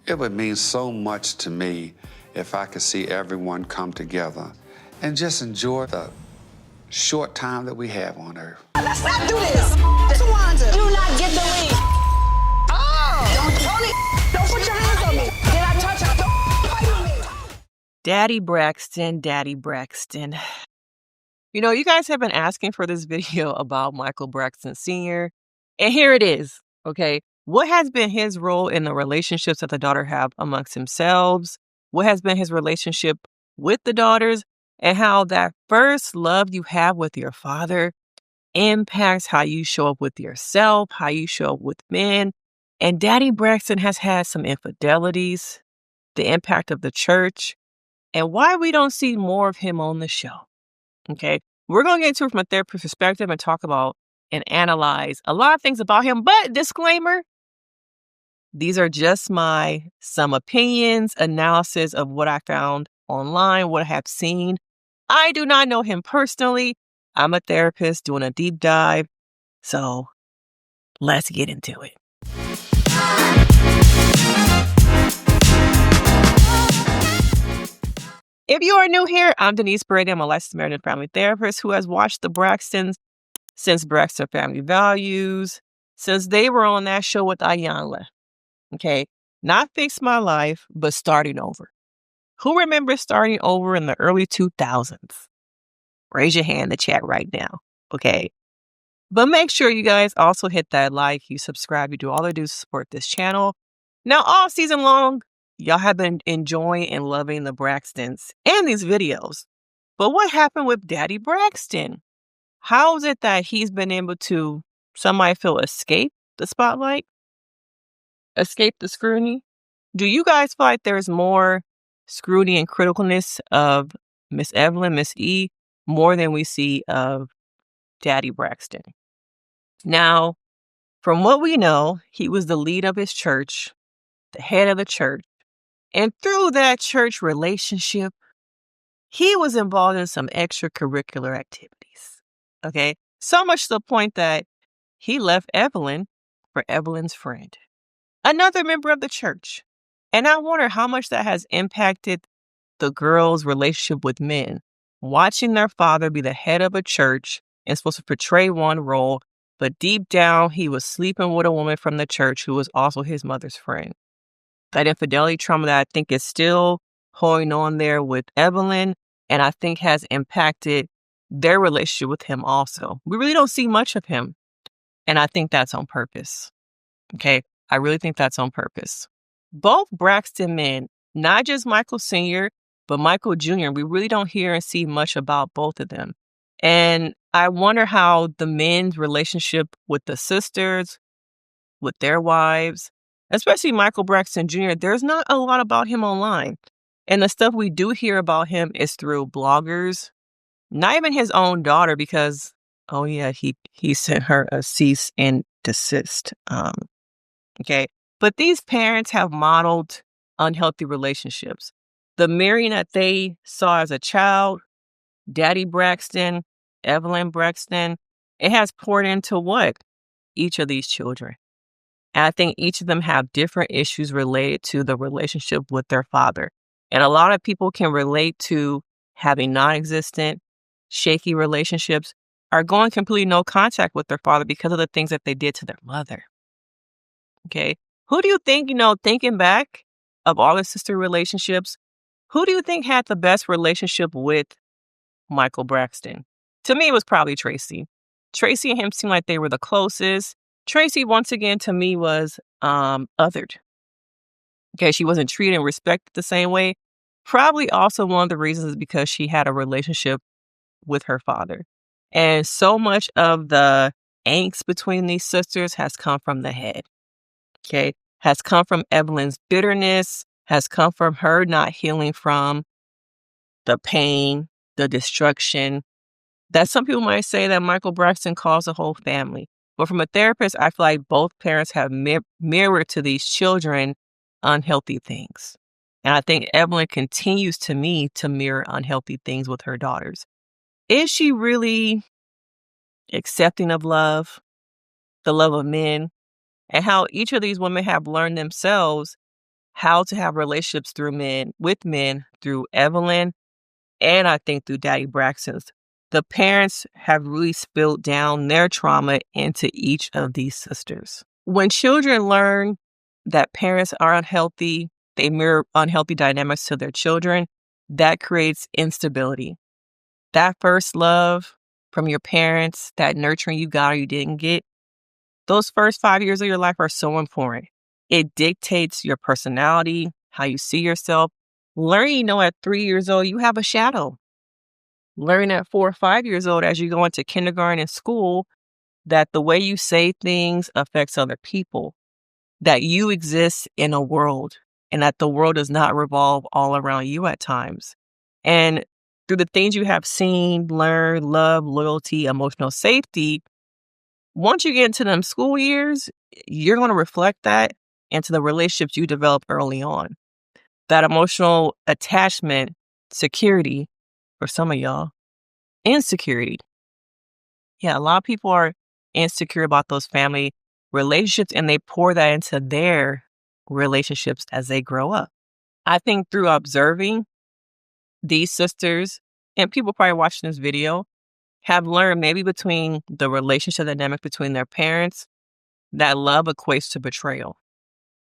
It would mean so much to me if I could see everyone come together and just enjoy the short time that we have on earth. Let's not do this. Towanda, do not get the lead. Oh, don't put your hands on me. Did I touch her? Don't fight with me. Daddy Braxton, Daddy Braxton. You know, you guys have been asking for this video about Michael Braxton Sr., and here it is, okay? What has been his role in the relationships that the daughter have amongst themselves? What has been his relationship with the daughters? And how that first love you have with your father impacts how you show up with yourself, how you show up with men. And Daddy Braxton has had some infidelities, the impact of the church, and why we don't see more of him on the show. Okay, we're going to get into it from a therapist perspective and talk about and analyze a lot of things about him. But disclaimer, these are just some opinions, analysis of what I found online, what I have seen. I do not know him personally. I'm a therapist doing a deep dive. So let's get into it. If you are new here, I'm Denise Brady. I'm a licensed marriage and family therapist who has watched the Braxtons since Braxton Family Values, since they were on that show with Ayanla. Okay, not Fix My Life, but Starting Over. Who remembers Starting Over in the early 2000s? Raise your hand in the chat right now, okay? But make sure you guys also hit that like, you subscribe, you do all the do to support this channel. Now, all season long, y'all have been enjoying and loving the Braxtons and these videos. But what happened with Daddy Braxton? How is it that he's been able to, some might feel, escape the spotlight? Escape the scrutiny? Do you guys feel like there's more scrutiny and criticalness of Miss Evelyn, Miss E, more than we see of Daddy Braxton? Now, from what we know, he was the lead of his church, the head of the church. And through that church relationship, he was involved in some extracurricular activities. Okay? So much to the point that he left Evelyn for Evelyn's friend, another member of the church. And I wonder how much that has impacted the girls' relationship with men, watching their father be the head of a church and supposed to portray one role, but deep down, he was sleeping with a woman from the church who was also his mother's friend. That infidelity trauma that I think is still holding on there with Evelyn, and I think has impacted their relationship with him also. We really don't see much of him, and I think that's on purpose. Okay, I really think that's on purpose. Both Braxton men, not just Michael Sr., but Michael Jr., we really don't hear and see much about both of them. And I wonder how the men's relationship with the sisters, with their wives, especially Michael Braxton Jr., there's not a lot about him online. And the stuff we do hear about him is through bloggers, not even his own daughter, because, oh yeah, he sent her a cease and desist. Okay. But these parents have modeled unhealthy relationships. The Marion that they saw as a child, Daddy Braxton, Evelyn Braxton, it has poured into what? Each of these children. And I think each of them have different issues related to the relationship with their father. And a lot of people can relate to having non-existent, shaky relationships, or going completely no contact with their father because of the things that they did to their mother. Okay. Who do you think, thinking back of all the sister relationships, who do you think had the best relationship with Michael Braxton? To me, it was probably Traci. Traci and him seemed like they were the closest. Traci, once again, to me was othered. Okay, she wasn't treated and respected the same way. Probably also one of the reasons is because she had a relationship with her father. And so much of the angst between these sisters has come from the head. Okay, has come from Evelyn's bitterness, has come from her not healing from the pain, the destruction, that some people might say that Michael Braxton caused the whole family. But from a therapist, I feel like both parents have mirrored to these children unhealthy things. And I think Evelyn continues to me to mirror unhealthy things with her daughters. Is she really accepting of love, the love of men, and how each of these women have learned themselves how to have relationships with men through Evelyn, and I think through Daddy Braxton's. The parents have really spilled down their trauma into each of these sisters. When children learn that parents are unhealthy, they mirror unhealthy dynamics to their children, that creates instability. That first love from your parents, that nurturing you got or you didn't get, those first 5 years of your life are so important. It dictates your personality, how you see yourself. Learning, at 3 years old, you have a shadow. Learning at 4 or 5 years old as you go into kindergarten and school that the way you say things affects other people, that you exist in a world and that the world does not revolve all around you at times. And through the things you have seen, learned, love, loyalty, emotional safety, once you get into them school years, you're going to reflect that into the relationships you develop early on. That emotional attachment, security, for some of y'all, insecurity. Yeah, a lot of people are insecure about those family relationships and they pour that into their relationships as they grow up. I think through observing these sisters and people probably watching this video have learned maybe between the relationship dynamic between their parents that love equates to betrayal.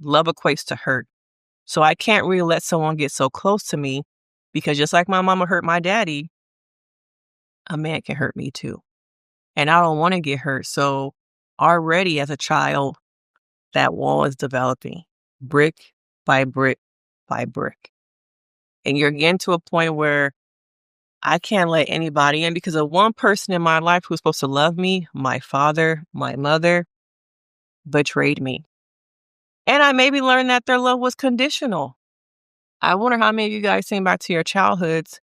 Love equates to hurt. So I can't really let someone get so close to me because just like my mama hurt my daddy, a man can hurt me too. And I don't want to get hurt. So already as a child, that wall is developing brick by brick by brick. And you're getting to a point where I can't let anybody in because of one person in my life who's supposed to love me, my father, my mother, betrayed me. And I maybe learned that their love was conditional. I wonder how many of you guys think back to your childhoods.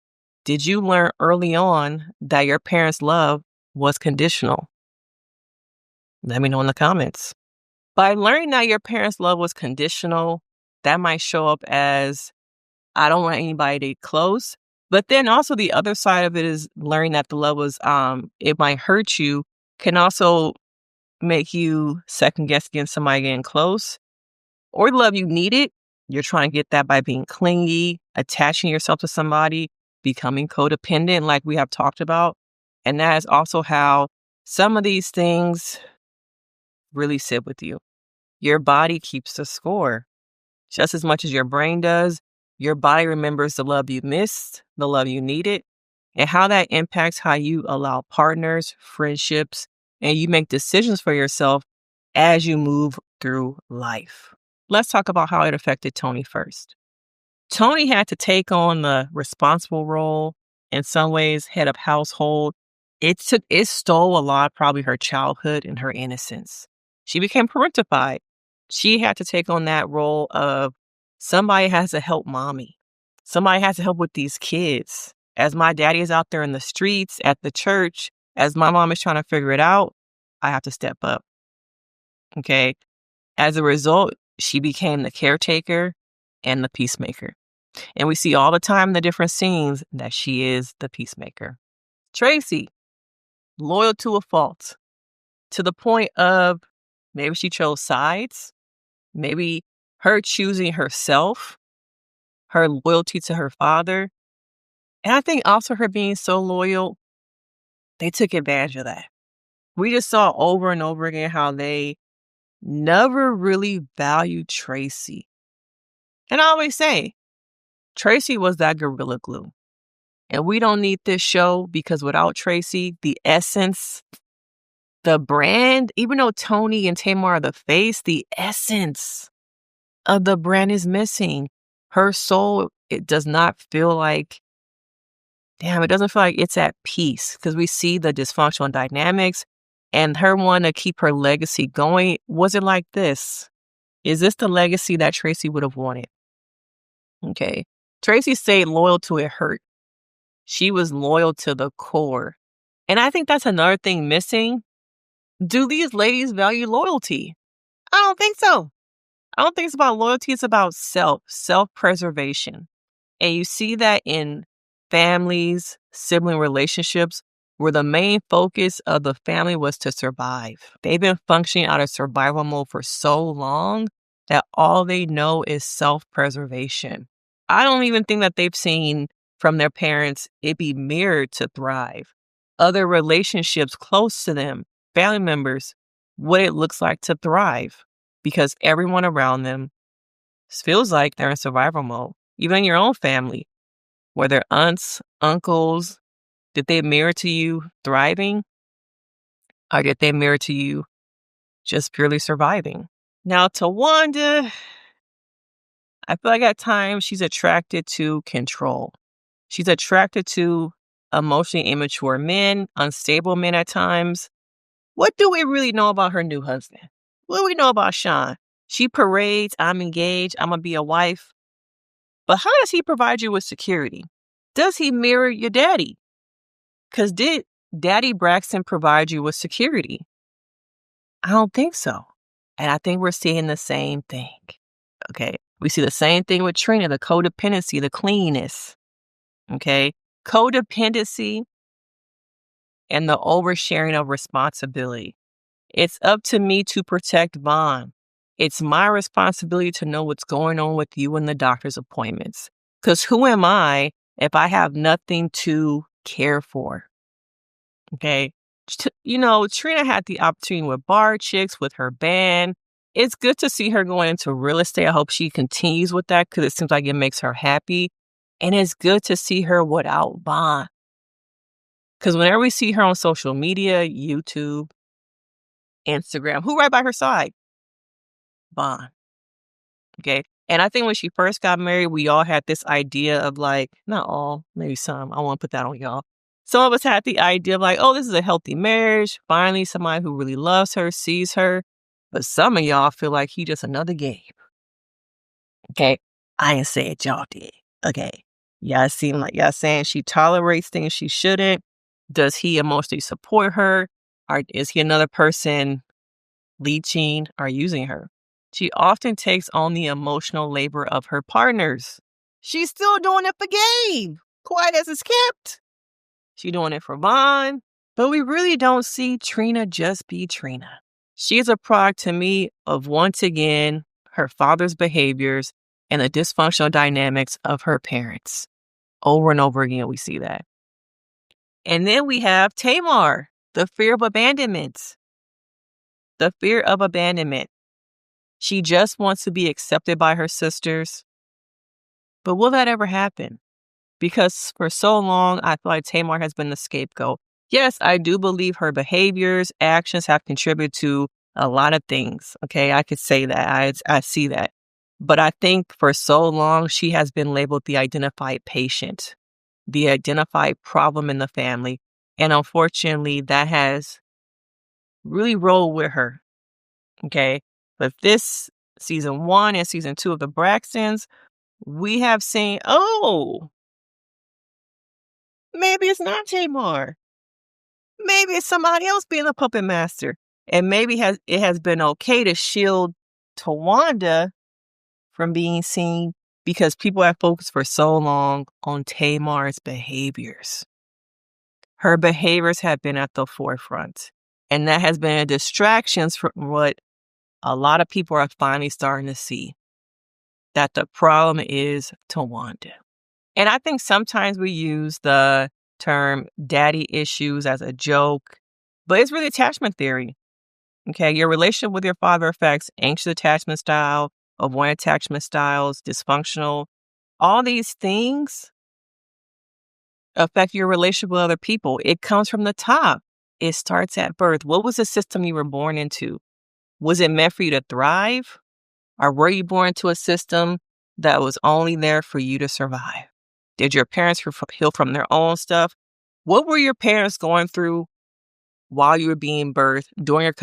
Did you learn early on that your parents' love was conditional? Let me know in the comments. By learning that your parents' love was conditional, that might show up as, I don't want anybody to get close. But then also the other side of it is learning that the love was, it might hurt you, can also make you second guess against somebody getting close. Or the love you needed, you're trying to get that by being clingy, attaching yourself to somebody, becoming codependent like we have talked about. And that is also how some of these things really sit with you. Your body keeps the score. Just as much as your brain does, your body remembers the love you missed, the love you needed, and how that impacts how you allow partners, friendships, and you make decisions for yourself as you move through life. Let's talk about how it affected Toni first. Toni had to take on the responsible role, in some ways, head of household. It stole a lot, probably her childhood and her innocence. She became parentified. She had to take on that role of somebody has to help mommy. Somebody has to help with these kids. As my daddy is out there in the streets, at the church, as my mom is trying to figure it out, I have to step up. Okay. As a result, she became the caretaker and the peacemaker. And we see all the time in the different scenes that she is the peacemaker. Traci, loyal to a fault, to the point of maybe she chose sides, maybe her choosing herself, her loyalty to her father. And I think also her being so loyal, they took advantage of that. We just saw over and over again how they never really valued Traci. And I always say, Traci was that gorilla glue. And we don't need this show because without Traci, the essence, the brand, even though Toni and Tamar are the face, the essence of the brand is missing. Her soul, it does not feel like, it doesn't feel like it's at peace because we see the dysfunctional dynamics and her want to keep her legacy going. Was it like this? Is this the legacy that Traci would have wanted? Okay. Traci stayed loyal to it hurt. She was loyal to the core. And I think that's another thing missing. Do these ladies value loyalty? I don't think so. I don't think it's about loyalty. It's about self-preservation. And you see that in families, sibling relationships, where the main focus of the family was to survive. They've been functioning out of survival mode for so long that all they know is self-preservation. I don't even think that they've seen from their parents it be mirrored to thrive. Other relationships close to them, family members, what it looks like to thrive. Because everyone around them feels like they're in survival mode. Even in your own family, whether aunts, uncles, did they mirror to you thriving? Or did they mirror to you just purely surviving? Now, Towanda, I feel like at times she's attracted to control. She's attracted to emotionally immature men, unstable men at times. What do we really know about her new husband? What do we know about Sean? She parades, I'm engaged, I'm going to be a wife. But how does he provide you with security? Does he mirror your daddy? Because did Daddy Braxton provide you with security? I don't think so. And I think we're seeing the same thing. Okay. We see the same thing with Trina, the codependency, the cleanness. Okay. Codependency and the oversharing of responsibility. It's up to me to protect Vaughn. It's my responsibility to know what's going on with you in the doctor's appointments. Because who am I if I have nothing to care for? Okay. Trina had the opportunity with bar chicks, with her band. It's good to see her going into real estate. I hope she continues with that because it seems like it makes her happy. And it's good to see her without Vaughn. Because whenever we see her on social media, YouTube, Instagram, who right by her side? Vaughn. Okay. And I think when she first got married, we all had this idea of like, not all, maybe some. I won't put that on y'all. Some of us had the idea of like, oh, this is a healthy marriage. Finally, somebody who really loves her, sees her. But some of y'all feel like he just another Gabe. Okay. I ain't say it, y'all did. Okay. Y'all seem like y'all saying she tolerates things she shouldn't. Does he emotionally support her? Or is he another person leeching or using her? She often takes on the emotional labor of her partners. She's still doing it for Gabe. Quiet as it's kept. She's doing it for Vaughn. But we really don't see Trina just be Trina. She is a product to me of, once again, her father's behaviors and the dysfunctional dynamics of her parents. Over and over again, we see that. And then we have Tamar, the fear of abandonment. The fear of abandonment. She just wants to be accepted by her sisters. But will that ever happen? Because for so long, I feel like Tamar has been the scapegoat. Yes, I do believe her behaviors, actions have contributed to a lot of things. Okay, I could say that. I see that. But I think for so long, she has been labeled the identified patient, the identified problem in the family. And unfortunately, that has really rolled with her. Okay, but this season 1 and season 2 of the Braxtons, we have seen, oh, maybe it's not Tamar. Maybe it's somebody else being a puppet master. And maybe it has been okay to shield Towanda from being seen because people have focused for so long on Tamar's behaviors. Her behaviors have been at the forefront. And that has been a distraction from what a lot of people are finally starting to see. That the problem is Towanda. And I think sometimes we use the term daddy issues as a joke, but it's really attachment theory. Okay, your relationship with your father affects anxious attachment style, avoidant attachment styles, dysfunctional. All these things affect your relationship with other people. It comes from the top. It starts at birth. What was the system you were born into? Was it meant for you to thrive? Or were you born into a system that was only there for you to survive? Did your parents heal from their own stuff? What were your parents going through while you were being birthed, during your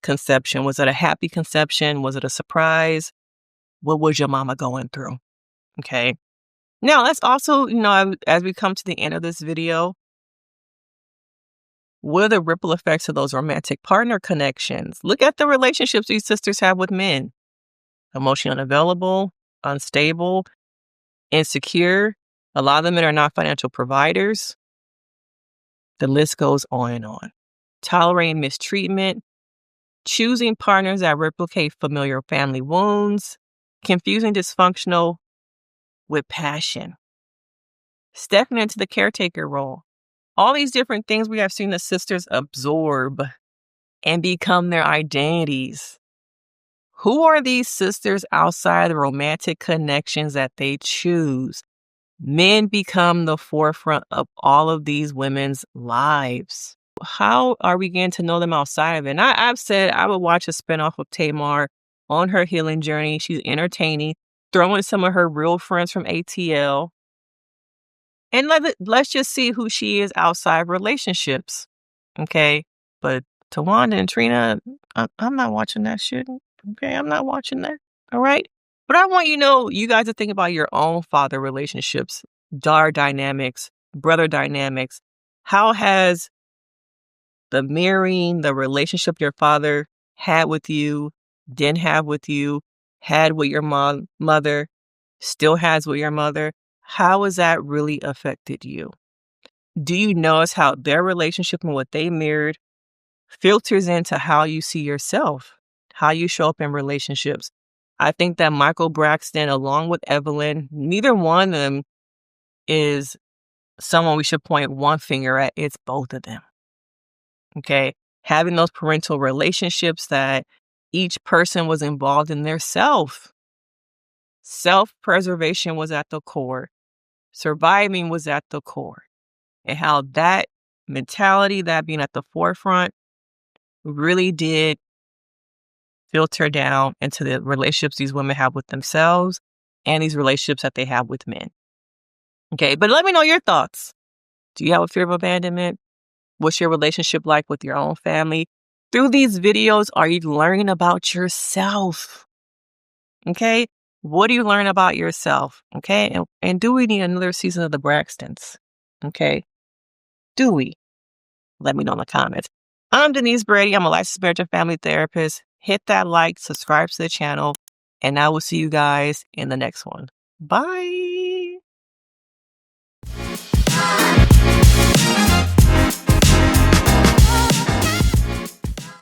conception? Was it a happy conception? Was it a surprise? What was your mama going through? Okay. Now, let's also, as we come to the end of this video, what are the ripple effects of those romantic partner connections? Look at the relationships these sisters have with men. Emotionally unavailable, unstable, insecure. A lot of the men are not financial providers. The list goes on and on. Tolerating mistreatment. choosing partners that replicate familiar family wounds, confusing dysfunctional with passion, stepping into the caretaker role. All these different things we have seen the sisters absorb and become their identities. Who are these sisters outside the romantic connections that they choose? Men become the forefront of all of these women's lives. How are we getting to know them outside of it? And I've said I would watch a spinoff of Tamar on her healing journey. She's entertaining, throwing some of her real friends from ATL. And let's just see who she is outside relationships. Okay? But Towanda and Trina, I'm not watching that shit. Okay? I'm not watching that. All right? But I want you guys to think about your own father relationships, daughter dynamics, brother dynamics. How has the mirroring, the relationship your father had with you, didn't have with you, had with your mother, still has with your mother, how has that really affected you? Do you notice how their relationship and what they mirrored filters into how you see yourself, how you show up in relationships? I think that Michael Braxton, along with Evelyn, neither one of them is someone we should point one finger at. It's both of them. Okay? Having those parental relationships that each person was involved in their self. Self-preservation was at the core. Surviving was at the core. And how that mentality, that being at the forefront, really did filter down into the relationships these women have with themselves and these relationships that they have with men. Okay, but let me know your thoughts. Do you have a fear of abandonment? What's your relationship like with your own family? Through these videos, are you learning about yourself? Okay, what do you learn about yourself? Okay, and do we need another season of the Braxtons? Okay, do we? Let me know in the comments. I'm Denise Brady. I'm a licensed marriage and family therapist. Hit that like, subscribe to the channel, and I will see you guys in the next one. Bye.